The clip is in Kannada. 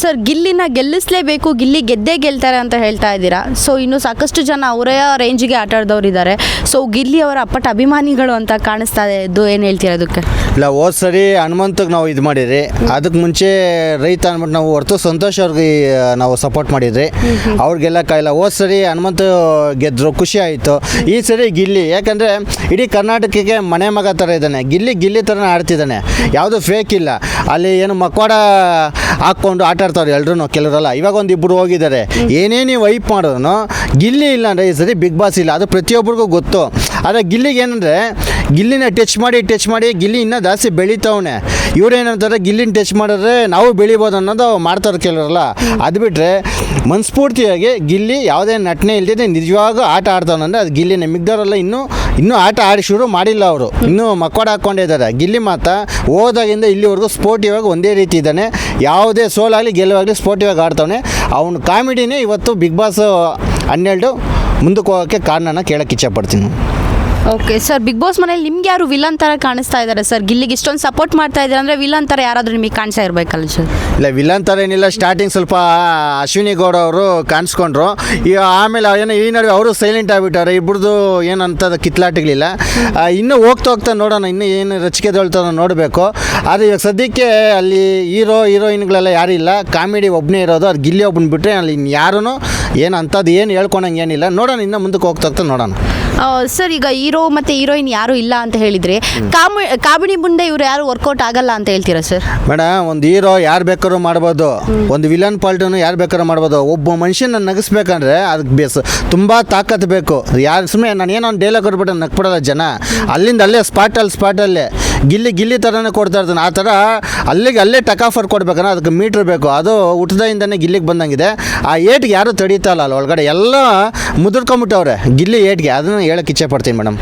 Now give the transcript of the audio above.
ಸರ್ ಗಿಲ್ಲಿನ ಗೆಲ್ಲಿಸಲೇಬೇಕು, ಗಿಲ್ಲಿ ಗೆದ್ದೇ ಗೆಲ್ತಾರೆ ಅಂತ ಹೇಳ್ತಾ ಇದ್ದೀರಾ. ಸೊ ಇನ್ನು ಸಾಕಷ್ಟು ಜನ ಅವರೇ ರೇಂಜಿಗೆ ಆಟ ಆಡಿದವರು ಇದ್ದಾರೆ. ಸೊ ಗಿಲ್ಲಿ ಅವರ ಅಪ್ಪಟ ಅಭಿಮಾನಿಗಳು ಅಂತ ಕಾಣಿಸ್ತಾ ಇದು ಏನು ಹೇಳ್ತೀರಾ ಅದಕ್ಕೆ? ಇಲ್ಲ, ಹೋದ್ ಸರಿ ಹನುಮಂತಗೆ ನಾವು ಇದು ಮಾಡಿದ್ರಿ, ಅದಕ್ಕೆ ಮುಂಚೆ ರೈತ ಅಂದ್ಬಿಟ್ಟು ನಾವು ಹೊರತು ಸಂತೋಷ್ ಅವ್ರಿಗೆ ನಾವು ಸಪೋರ್ಟ್ ಮಾಡಿದ್ರಿ. ಅವ್ರಿಗೆಲ್ಲ ಕಾಯಿಲ್ಲ. ಹೋದ್ ಸರಿ ಹನುಮಂತ ಗೆದ್ದರು, ಖುಷಿ ಆಯಿತು. ಈ ಸರಿ ಗಿಲ್ಲಿ, ಯಾಕಂದರೆ ಇಡೀ ಕರ್ನಾಟಕಕ್ಕೆ ಮನೆ ಮಗ ಥರ ಇದ್ದಾನೆ. ಗಿಲ್ಲಿ ಥರನೇ ಆಡ್ತಿದ್ದಾನೆ, ಯಾವುದು ಫೇಕ್ ಇಲ್ಲ. ಅಲ್ಲಿ ಏನು ಮಕ್ವಾಡ ಹಾಕ್ಕೊಂಡು ಆಟ ಆಡ್ತಾವ್ರೆ ಎಲ್ರೂ, ಕೆಲವರೆಲ್ಲ. ಇವಾಗ ಒಂದು ಇಬ್ಬರು ಹೋಗಿದ್ದಾರೆ. ಏನೇನು ವೈಪ್ ಮಾಡೋನು ಗಿಲ್ಲಿ ಇಲ್ಲ ಅಂದರೆ ಈ ಸರಿ ಬಿಗ್ ಬಾಸ್ ಇಲ್ಲ, ಅದು ಪ್ರತಿಯೊಬ್ಬರಿಗೂ ಗೊತ್ತು. ಆದರೆ ಗಿಲ್ಲಿಗೆ ಏನಂದರೆ ಗಿಲ್ಲಿನ ಟಚ್ ಮಾಡಿ ಗಿಲ್ಲಿ ಇನ್ನೂ ಜಾಸ್ತಿ ಬೆಳೀತವನೆ. ಇವ್ರೇನಂತಾರೆ, ಗಿಲ್ಲಿನ ಟಚ್ ಮಾಡಿದ್ರೆ ನಾವು ಬೆಳಿಬೋದು ಅನ್ನೋದು ಮಾಡ್ತಾರೆ ಕೆಲವರೆಲ್ಲ. ಅದು ಬಿಟ್ಟರೆ ಮನಸ್ಫೂರ್ತಿಯಾಗಿ ಗಿಲ್ಲಿ ಯಾವುದೇ ನಟನೆ ಇಲ್ದಿದೆ ನಿಜವಾಗೂ ಆಟ ಆಡ್ತಾವನಂದರೆ ಅದು ಗಿಲ್ಲಿನೇ. ಮಿಗ್ದವರೆಲ್ಲ ಇನ್ನೂ ಆಟ ಆಡಿ ಶುರು ಮಾಡಿಲ್ಲ, ಅವರು ಇನ್ನೂ ಮಕ್ವಾಡ ಹಾಕ್ಕೊಂಡಿದ್ದಾರೆ. ಗಿಲ್ಲಿ ಮಾತ್ರ ಹೋದಾಗಿಂದ ಇಲ್ಲಿವರೆಗೂ ಸ್ಪೋರ್ಟಿವ್ ಆಗಿ ಒಂದೇ ರೀತಿ ಇದ್ದಾನೆ. ಯಾವುದೇ ಸೋಲಾಗಲಿ ಗೆಲುವಾಗಲಿ ಸ್ಪೋರ್ಟಿವ್ ಆಗಿ ಆಡ್ತಾವನೆ. ಅವನ ಕಾಮಿಡಿನೇ ಇವತ್ತು ಬಿಗ್ ಬಾಸ್ 12 ಮುಂದಕ್ಕೆ ಹೋಗೋಕ್ಕೆ ಕಾರಣನ ಕೇಳೋಕ್ಕೆ ಇಚ್ಛಪಡ್ತೀನಿ. ಓಕೆ ಸರ್, ಬಿಗ್ ಬಾಸ್ ಮನೇಲಿ ನಿಮ್ಗೆ ಯಾರು ವಿಲನ್ ಥರ ಕಾಣಿಸ್ತಾ ಇದ್ದಾರೆ ಸರ್? ಗಿಲ್ಲಿಗೆ ಇಷ್ಟೊಂದು ಸಪೋರ್ಟ್ ಮಾಡ್ತಾ ಇದ್ದಾರೆ ಅಂದರೆ ವಿಲನ್ ಥರ ಯಾರಾದರೂ ನಿಮಗೆ ಕಾಣಿಸ್ತಾ ಇರಬೇಕಲ್ಲ ಸರ್? ಇಲ್ಲ, ವಿಲನ್ ಥರ ಏನಿಲ್ಲ. ಸ್ಟಾರ್ಟಿಂಗ್ ಸ್ವಲ್ಪ ಅಶ್ವಿನಿ ಗೌಡ ಅವರು ಕಾಣಿಸ್ಕೊಂಡ್ರು. ಈಗ ಆಮೇಲೆ ಏನೋ ಈ ನಡುವೆ ಅವರು ಸೈಲೆಂಟ್ ಆಗಿಬಿಟ್ಟಾರೆ. ಇಬ್ಬರದು ಏನಂತದ ಕಿತ್ಲಾಟಗಳಿಲ್ಲ. ಇನ್ನೂ ಹೋಗ್ತಾ ನೋಡೋಣ, ಇನ್ನೂ ಏನು ರಚಿಕೆದೊಳ್ತಾರೋ ನೋಡಬೇಕು. ಆದರೆ ಇವಾಗ ಸದ್ಯಕ್ಕೆ ಅಲ್ಲಿ ಹೀರೋಯಿನ್ಗಳೆಲ್ಲ ಯಾರೂ ಇಲ್ಲ, ಕಾಮಿಡಿ ಒಬ್ಬನೇ ಇರೋದು. ಅದು ಗಿಲ್ಲಿ ಒಬ್ಬನ ಬಿಟ್ಟರೆ ಅಲ್ಲಿ ಯಾರೂ ಏನು ಅಂಥದ್ದು ಏನು ಹೇಳ್ಕೊಳಂಗೆ ಏನಿಲ್ಲ. ನೋಡೋಣ, ಇನ್ನೂ ಮುಂದಕ್ಕೆ ಹೋಗ್ತಾ ನೋಡೋಣ. ಸರ್, ಈಗ ಹೀರೋ ಮತ್ತು ಹೀರೋಯಿನ್ ಯಾರೂ ಇಲ್ಲ ಅಂತ ಹೇಳಿದರೆ ಕಾಮಿಡಿ ಮುಂದೆ ಇವರು ಯಾರು ವರ್ಕೌಟ್ ಆಗಲ್ಲ ಅಂತ ಹೇಳ್ತೀರಾ ಸರ್? ಮೇಡಮ್, ಒಂದು ಹೀರೋ ಯಾರು ಬೇಕಾದ್ರೂ ಮಾಡ್ಬೋದು, ಒಂದು ವಿಲನ್ ಪಾಲ್ಟನ್ನು ಯಾರು ಬೇಕಾದ್ರೂ ಮಾಡ್ಬೋದು. ಒಬ್ಬ ಮನುಷ್ಯನ ನಗಿಸ್ಬೇಕಂದ್ರೆ ಅದಕ್ಕೆ ತುಂಬ ತಾಕತ್ತು ಬೇಕು. ಯಾರು ಸುಮ್ಮನೆ ನಾನು ಏನೋ ಒಂದು ಡೈಲಾಗ್ ಕೊಟ್ಬಿಟ್ಟು ನಗ್ಬಿಡೋಲ್ಲ ಜನ. ಅಲ್ಲಿಂದ ಅಲ್ಲೇ ಸ್ಪಾಟಲ್ಲೇ ಗಿಲ್ಲಿ ಥರನೇ ಕೊಡ್ತಾ ಇರ್ತಾನೆ. ಆ ಥರ ಅಲ್ಲೇ ಟಕಾಫರ್ ಕೊಡ್ಬೇಕಂದ್ರೆ ಅದಕ್ಕೆ ಮೀಟ್ರ್ ಬೇಕು. ಅದು ಹುಟ್ಟದಾಗಿಂದನೇ ಗಿಲ್ಲಿಗೆ ಬಂದಂಗಿದೆ. ಆ ಏಟ್ಗೆ ಯಾರೂ ತಡೀತಾ ಇಲ್ಲ, ಅಲ್ಲಿ ಒಳಗಡೆ ಎಲ್ಲ ಮುದುರ್ಕೊಂಬಿಟ್ಟವ್ರೆ ಗಿಲ್ಲಿ ಏಟ್ಗೆ. ಅದನ್ನು ಹೇಳಕ್ಕೆ ಇಚ್ಛೆ ಪಡ್ತೀನಿ ಮೇಡಮ್.